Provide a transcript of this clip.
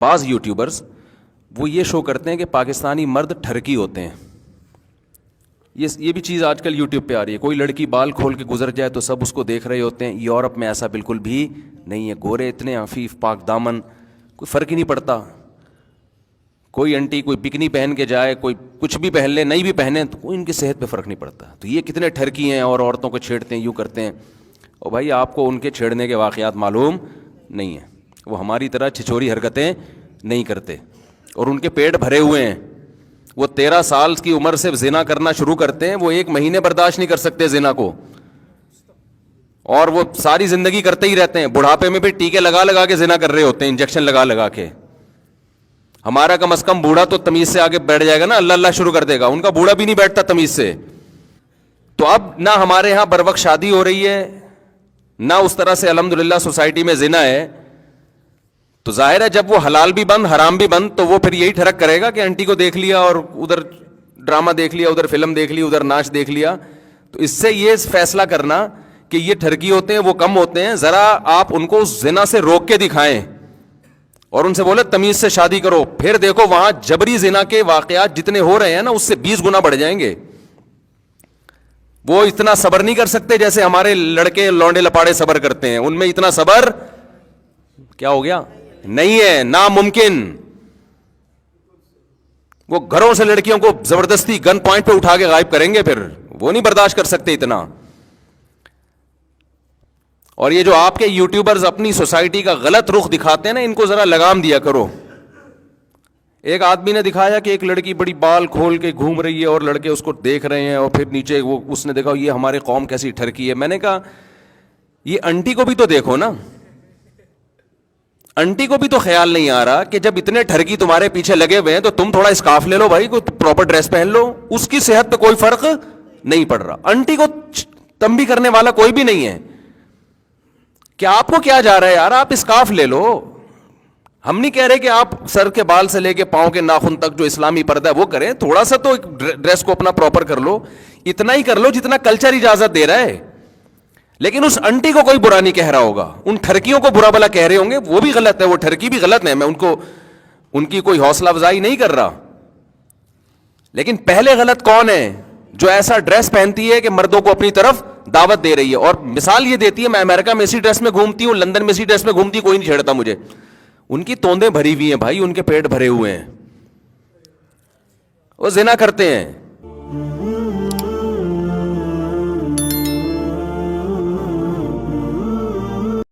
بعض یوٹیوبرز وہ یہ شو کرتے ہیں کہ پاکستانی مرد ٹھرکی ہوتے ہیں. یہ بھی چیز آج کل یوٹیوب پہ آ رہی ہے. کوئی لڑکی بال کھول کے گزر جائے تو سب اس کو دیکھ رہے ہوتے ہیں. یورپ میں ایسا بالکل بھی نہیں ہے. گورے اتنے عفیف پاک دامن, کوئی فرق ہی نہیں پڑتا. کوئی انٹی کوئی بکنی پہن کے جائے, کوئی کچھ بھی پہن لے, نہیں بھی پہنے, تو کوئی ان کی صحت پہ فرق نہیں پڑتا. تو یہ کتنے ٹھرکی ہیں اور عورتوں کو چھیڑتے ہیں, یوں کرتے ہیں. اور بھائی آپ کو ان کے چھیڑنے کے واقعات معلوم نہیں ہیں. وہ ہماری طرح چھچوری حرکتیں نہیں کرتے اور ان کے پیٹ بھرے ہوئے ہیں. وہ 13 سال کی عمر سے زنا کرنا شروع کرتے ہیں, وہ 1 مہینے برداشت نہیں کر سکتے زنا کو, اور وہ ساری زندگی کرتے ہی رہتے ہیں. بڑھاپے میں بھی ٹیکے لگا لگا کے زنا کر رہے ہوتے ہیں, انجیکشن لگا لگا کے. ہمارا کم از کم بوڑھا تو تمیز سے آگے بیٹھ جائے گا نا, اللہ اللہ شروع کر دے گا. ان کا بوڑھا بھی نہیں بیٹھتا تمیز سے. تو اب نہ ہمارے ہاں بر وقت شادی ہو رہی ہے, نہ اس طرح سے الحمدللہ سوسائٹی میں زنا ہے. تو ظاہر ہے جب وہ حلال بھی بند حرام بھی بند, تو وہ پھر یہی ٹھڑک کرے گا کہ انٹی کو دیکھ لیا اور ادھر ڈرامہ دیکھ لیا, ادھر فلم دیکھ لی, ادھر ناچ دیکھ لیا. تو اس سے یہ فیصلہ کرنا کہ یہ ٹھرکی ہوتے ہیں, وہ کم ہوتے ہیں, ذرا آپ ان کو زنا سے روک کے دکھائیں اور ان سے بولے تمیز سے شادی کرو. پھر دیکھو وہاں جبری زنا کے واقعات جتنے ہو رہے ہیں نا, اس سے 20 گنا بڑھ جائیں گے. وہ اتنا صبر نہیں کر سکتے جیسے ہمارے لڑکے لونڈے لپاڑے صبر کرتے ہیں. ان میں اتنا صبر کیا ہو گیا نہیں ہے, ناممکن. وہ گھروں سے لڑکیوں کو زبردستی گن پوائنٹ پہ اٹھا کے غائب کریں گے, پھر وہ نہیں برداشت کر سکتے اتنا. اور یہ جو آپ کے یوٹیوبرز اپنی سوسائٹی کا غلط رخ دکھاتے ہیں نا, ان کو ذرا لگام دیا کرو. ایک آدمی نے دکھایا کہ ایک لڑکی بڑی بال کھول کے گھوم رہی ہے اور لڑکے اس کو دیکھ رہے ہیں, اور پھر نیچے وہ اس نے دیکھا یہ ہمارے قوم کیسی ٹھرکی ہے. میں نے کہا یہ انٹی کو بھی تو دیکھو نا, انٹی کو بھی تو خیال نہیں آ رہا کہ جب اتنے ٹھرکی تمہارے پیچھے لگے ہوئے ہیں تو تم تھوڑا اسکارف لے لو بھائی, کوئی پراپر ڈریس پہن لو. اس کی صحت پہ کوئی فرق نہیں پڑ رہا. انٹی کو تنبیہ کرنے والا کوئی بھی نہیں ہے کہ آپ کو کیا جا رہا ہے یار, آپ اسکارف لے لو. ہم نہیں کہہ رہے کہ آپ سر کے بال سے لے کے پاؤں کے ناخن تک جو اسلامی پردہ ہے وہ کریں, تھوڑا سا تو ڈریس کو اپنا پراپر کر لو. اتنا ہی کر لو جتنا کلچر اجازت دے رہا ہے. لیکن اس انٹی کو کوئی برا نہیں کہہ رہا ہوگا, ان ٹھرکیوں کو برا بلا کہہ رہے ہوں گے, وہ بھی غلط ہے, وہ ٹھرکی بھی غلط ہے. میں ان کی کوئی حوصلہ افزائی نہیں کر رہا. لیکن پہلے غلط کون ہے؟ جو ایسا ڈریس پہنتی ہے کہ مردوں کو اپنی طرف دعوت دے رہی ہے. اور مثال یہ دیتی ہے, میں امریکہ میں اسی ڈریس میں گھومتی ہوں, لندن میں اسی ڈریس میں گھومتی ہوں, کوئی نہیں چھیڑتا مجھے. ان کی توندیں بھری ہوئی ہیں بھائی, ان کے پیٹ بھرے ہوئے ہیں, وہ زنا کرتے ہیں.